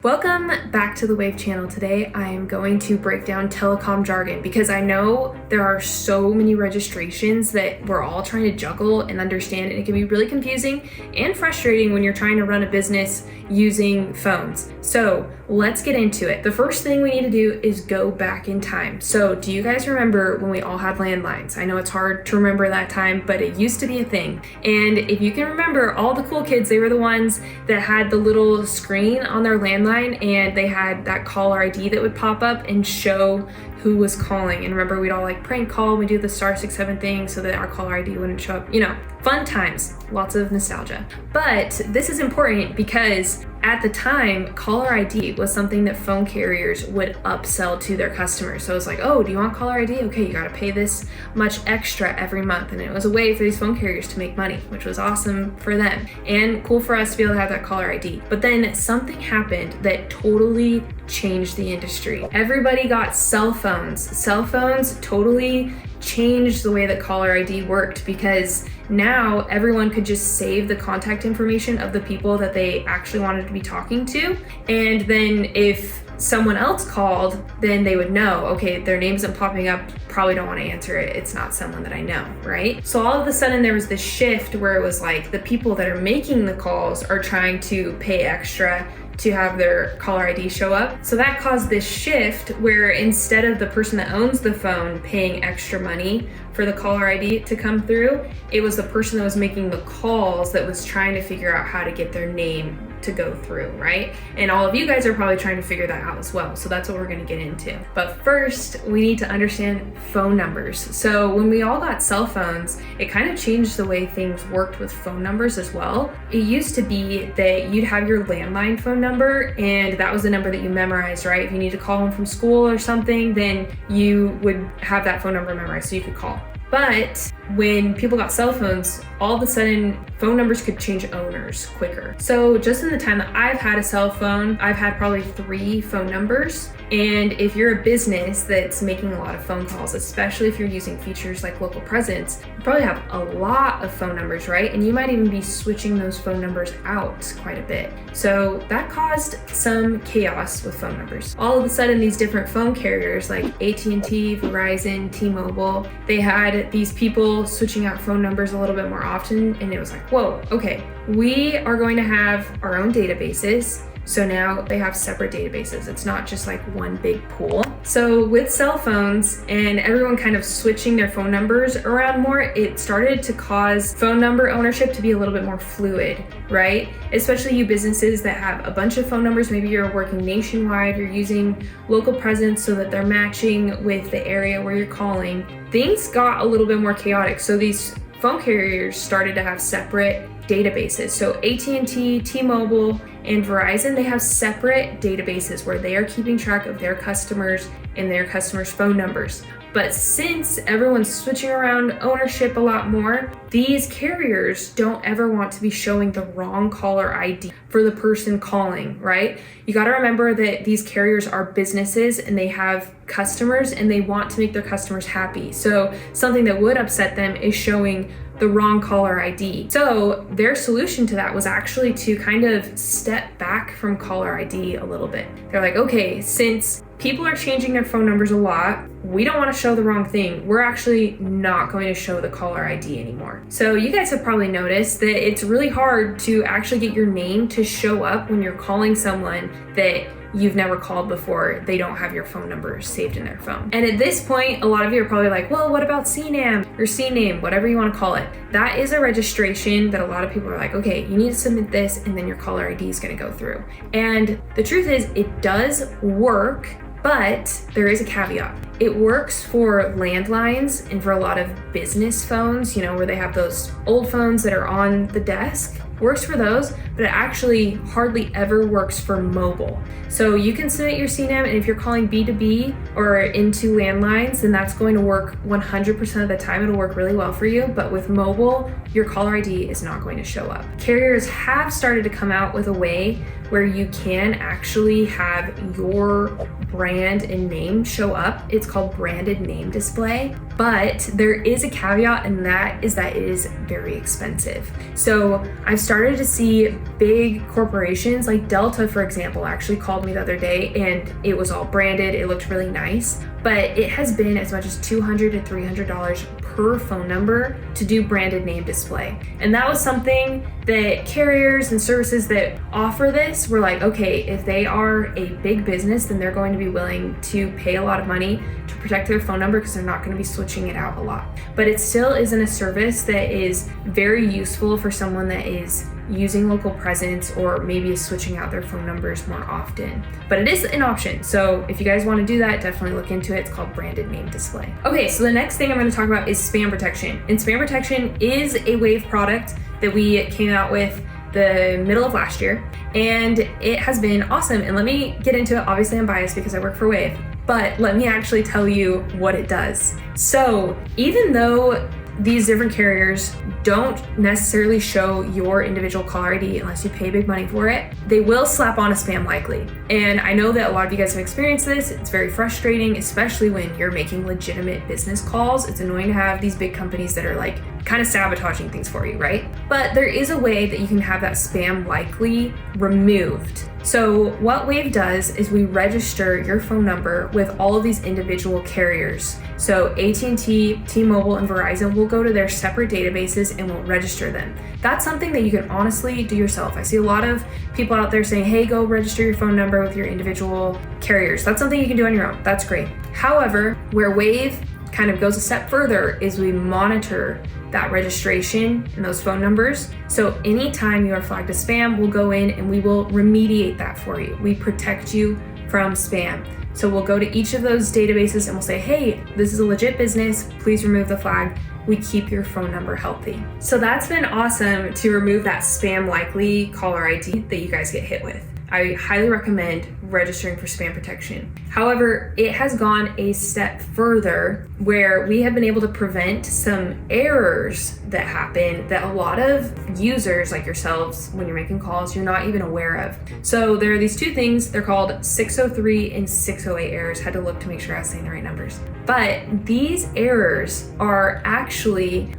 Welcome back to the WAVV channel. Today I am going to break down telecom jargon because I know there are so many registrations that we're all trying to juggle and understand, and it can be really confusing and frustrating when you're trying to run a business using phones. So let's get into it. The first thing we need to do is go back in time. So do you guys remember when we all had landlines? I know it's hard to remember that time, but it used to be a thing. And if you can remember, all the cool kids, they were the ones that had the little screen on their landline and they had that caller ID that would pop up and show who was calling. And remember, we'd all like prank call, we do the *67 thing so that our caller ID wouldn't show up. You know, fun times, lots of nostalgia. But this is important because at the time, caller ID was something that phone carriers would upsell to their customers. So it's like, oh, do you want caller ID? Okay, you gotta pay this much extra every month. And it was a way for these phone carriers to make money, which was awesome for them and cool for us to be able to have that caller ID. But then something happened that totally changed the industry. Everybody got cell phones. Cell phones totally changed the way that caller ID worked because now everyone could just save the contact information of the people that they actually wanted to be talking to. And then if someone else called, then they would know, okay, their name isn't popping up, probably don't want to answer it. It's not someone that I know, right? So all of a sudden there was this shift where it was like the people that are making the calls are trying to pay extra to have their caller ID show up. So that caused this shift where instead of the person that owns the phone paying extra money for the caller ID to come through, it was the person that was making the calls that was trying to figure out how to get their name to go through, right? And all of you guys are probably trying to figure that out as well. So that's what we're gonna get into. But first, we need to understand phone numbers. So when we all got cell phones, it kind of changed the way things worked with phone numbers as well. It used to be that you'd have your landline phone number and that was the number that you memorized, right? If you need to call them from school or something, then you would have that phone number memorized so you could call. But when people got cell phones, all of a sudden phone numbers could change owners quicker. So just in the time that I've had a cell phone, I've had probably 3 phone numbers. And if you're a business that's making a lot of phone calls, especially if you're using features like local presence, you probably have a lot of phone numbers, right? And you might even be switching those phone numbers out quite a bit. So that caused some chaos with phone numbers. All of a sudden, these different phone carriers like AT&T, Verizon, T-Mobile, they had these people switching out phone numbers a little bit more often. And it was like, whoa, okay, we are going to have our own databases. So now they have separate databases. It's not just like one big pool. So with cell phones and everyone kind of switching their phone numbers around more, it started to cause phone number ownership to be a little bit more fluid, right? Especially you businesses that have a bunch of phone numbers. Maybe you're working nationwide, you're using local presence so that they're matching with the area where you're calling. Things got a little bit more chaotic. So these phone carriers started to have separate databases. So AT&T, T-Mobile, and Verizon, they have separate databases where they are keeping track of their customers and their customers' phone numbers. But since everyone's switching around ownership a lot more, these carriers don't ever want to be showing the wrong caller ID for the person calling, right? You got to remember that these carriers are businesses and they have customers and they want to make their customers happy. So something that would upset them is showing the wrong caller ID. So their solution to that was actually to kind of step back from caller ID a little bit. They're like, okay, since people are changing their phone numbers a lot, we don't want to show the wrong thing. We're actually not going to show the caller ID anymore. So you guys have probably noticed that it's really hard to actually get your name to show up when you're calling someone that you've never called before. They don't have your phone number saved in their phone. And at this point, a lot of you are probably like, well, what about CNAM or CNAME, whatever you want to call it? That is a registration that a lot of people are like, okay, you need to submit this and then your caller ID is going to go through. And the truth is it does work, but there is a caveat. It works for landlines and for a lot of business phones, you know, where they have those old phones that are on the desk. Works for those, but it actually hardly ever works for mobile. So you can submit your CNAM, and if you're calling B2B or into landlines, then that's going to work 100% of the time. It'll work really well for you, but with mobile, your caller ID is not going to show up. Carriers have started to come out with a way where you can actually have your brand and name show up. It's called branded name display, but there is a caveat, and that is that it is very expensive. So I've started to see big corporations like Delta, for example, actually called me the other day, and it was all branded. It looked really nice, but it has been as much as $200 to $300 per phone number to do branded name display. And that was something that carriers and services that offer this were like, okay, if they are a big business, then they're going to be willing to pay a lot of money to protect their phone number because they're not going to be switching it out a lot. But it still isn't a service that is very useful for someone that is using local presence or maybe is switching out their phone numbers more often. But it is an option. So if you guys want to do that, definitely look into it. It's called branded name display. Okay, so the next thing I'm going to talk about is spam protection. And spam protection is a WAVV product that we came out with the middle of last year, and it has been awesome. And let me get into it. Obviously I'm biased because I work for WAVV, but let me actually tell you what it does. So even though these different carriers don't necessarily show your individual caller ID unless you pay big money for it, they will slap on a spam likely. And I know that a lot of you guys have experienced this. It's very frustrating, especially when you're making legitimate business calls. It's annoying to have these big companies that are like kind of sabotaging things for you, right? But there is a way that you can have that spam likely removed. So what WAVV does is we register your phone number with all of these individual carriers. So AT&T, T-Mobile, and Verizon will go to their separate databases and will register them. That's something that you can honestly do yourself. I see a lot of people out there saying, hey, go register your phone number with your individual carriers. That's something you can do on your own. That's great. However, where WAVV kind of goes a step further is we monitor that registration and those phone numbers. So anytime you are flagged as spam, we'll go in and we will remediate that for you. We protect you from spam. So we'll go to each of those databases and we'll say, hey, this is a legit business. Please remove the flag. We keep your phone number healthy. So that's been awesome to remove that spam likely caller ID that you guys get hit with. I highly recommend registering for spam protection. However, it has gone a step further where we have been able to prevent some errors that happen that a lot of users like yourselves, when you're making calls, you're not even aware of. So there are these two things. They're called 603 and 608 errors. Had to look to make sure I was saying the right numbers. But these errors are actually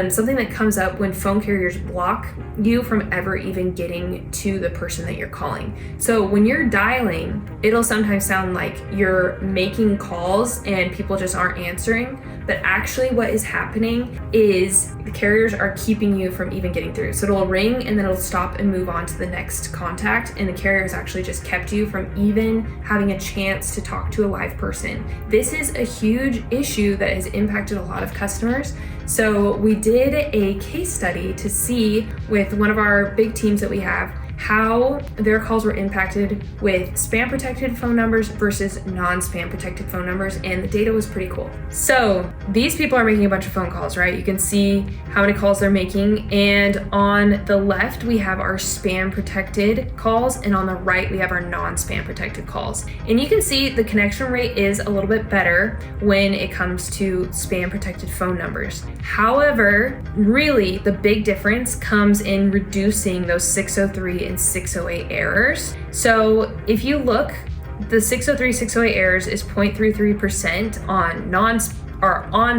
something that comes up when phone carriers block you from ever even getting to the person that you're calling. So when you're dialing, it'll sometimes sound like you're making calls and people just aren't answering. But actually what is happening is the carriers are keeping you from even getting through. So it'll ring and then it'll stop and move on to the next contact. And the carriers actually just kept you from even having a chance to talk to a live person. This is a huge issue that has impacted a lot of customers. So we did a case study to see with one of our big teams that we have how their calls were impacted with spam protected phone numbers versus non-spam protected phone numbers, and the data was pretty cool. So these people are making a bunch of phone calls, right? You can see how many calls they're making, and on the left we have our spam protected calls, and on the right we have our non-spam protected calls. And you can see the connection rate is a little bit better when it comes to spam protected phone numbers. However, really the big difference comes in reducing those 603 and 608 errors. So if you look, the 603, 608 errors is 0.33% on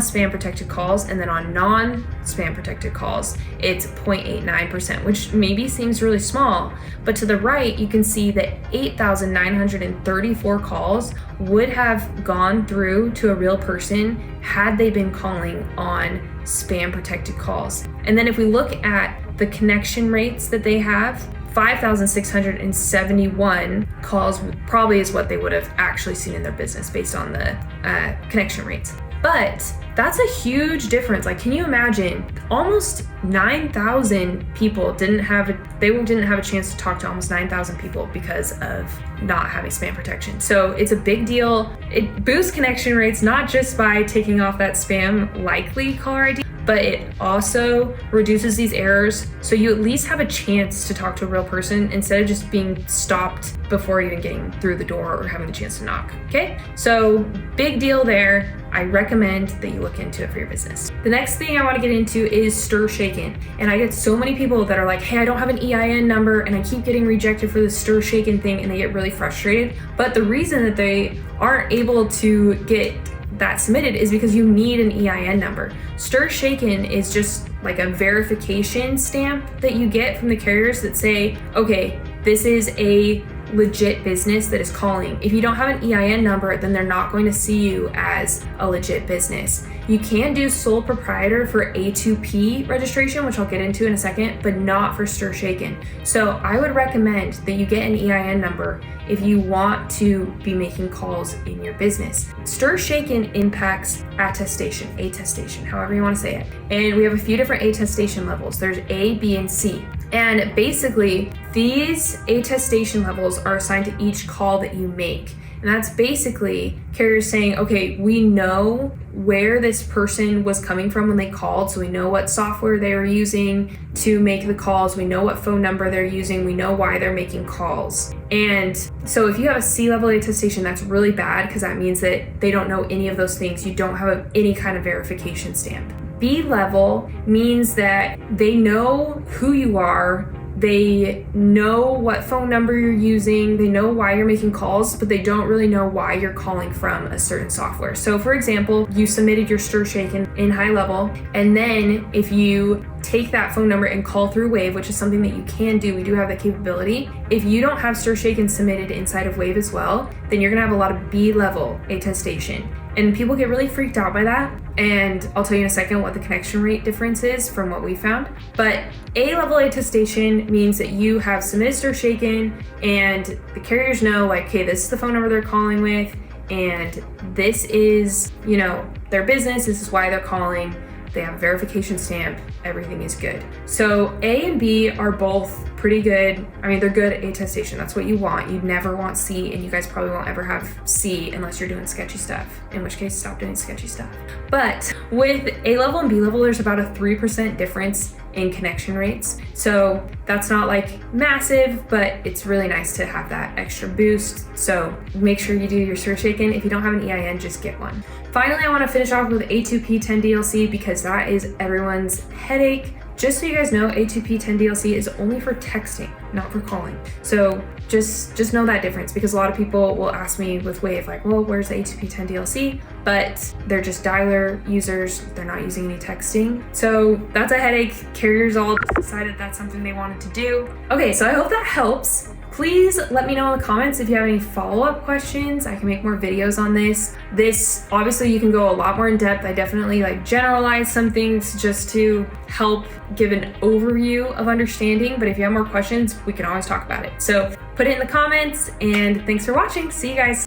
spam protected calls, and then on non-spam protected calls, it's 0.89%, which maybe seems really small, but to the right, you can see that 8,934 calls would have gone through to a real person had they been calling on spam protected calls. And then if we look at the connection rates that they have, 5,671 calls probably is what they would have actually seen in their business based on the connection rates. But that's a huge difference. Like, can you imagine almost 9,000 people didn't have a chance to talk to almost 9,000 people because of not having spam protection. So it's a big deal. It boosts connection rates, not just by taking off that spam likely caller ID, but it also reduces these errors so you at least have a chance to talk to a real person instead of just being stopped before even getting through the door or having the chance to knock, okay? So big deal there. I recommend that you look into it for your business. The next thing I want to get into is stir shaken. And I get so many people that are like, hey, I don't have an EIN number and I keep getting rejected for the stir shaken thing, and they get really frustrated. But the reason that they aren't able to get that submitted is because you need an EIN number. Stir shaken is just like a verification stamp that you get from the carriers that say, okay, this is a legit business that is calling. If you don't have an EIN number, then they're not going to see you as a legit business. You can do sole proprietor for A2P registration, which I'll get into in a second, but not for stir shaken. So I would recommend that you get an EIN number if you want to be making calls in your business. Stir shaken impacts attestation, however you want to say it. And we have a few different attestation levels. There's A, B, and C. And basically, these attestation levels are assigned to each call that you make. And that's basically carriers saying, okay, we know where this person was coming from when they called. So we know what software they were using to make the calls. We know what phone number they're using. We know why they're making calls. And so if you have a C-level attestation, that's really bad because that means that they don't know any of those things. You don't have any kind of verification stamp. B-level means that they know who you are. They know what phone number you're using, they know why you're making calls, but they don't really know why you're calling from a certain software. So for example, you submitted your stir shaken in high level, and then if you take that phone number and call through WAVV, which is something that you can do, we do have that capability. If you don't have stir shaken submitted inside of WAVV as well, then you're gonna have a lot of B-level attestation. And people get really freaked out by that. And I'll tell you in a second what the connection rate difference is from what we found. But A-level attestation means that you have submitted stir shaken and the carriers know like, okay, this is the phone number they're calling with, and this is, you know, their business, this is why they're calling. They have a verification stamp, everything is good. So A and B are both pretty good. I mean, they're good at attestation. That's what you want. You'd never want C, and you guys probably won't ever have C unless you're doing sketchy stuff, in which case stop doing sketchy stuff. But with A level and B level, there's about a 3% difference in connection rates. So that's not like massive, but it's really nice to have that extra boost. So make sure you do your stir shaken. If you don't have an EIN, just get one. Finally, I want to finish off with A2P 10 DLC because that is everyone's headache. Just so you guys know, A2P 10 DLC is only for texting, not for calling. So just know that difference, because a lot of people will ask me with WAVV, like, well, where's the A2P 10 DLC? But they're just dialer users. They're not using any texting. So that's a headache. Carriers all decided that's something they wanted to do. Okay, so I hope that helps. Please let me know in the comments if you have any follow-up questions. I can make more videos on this. This, obviously you can go a lot more in depth. I definitely like generalize some things just to help give an overview of understanding. But if you have more questions, we can always talk about it. So put it in the comments, and thanks for watching. See you guys.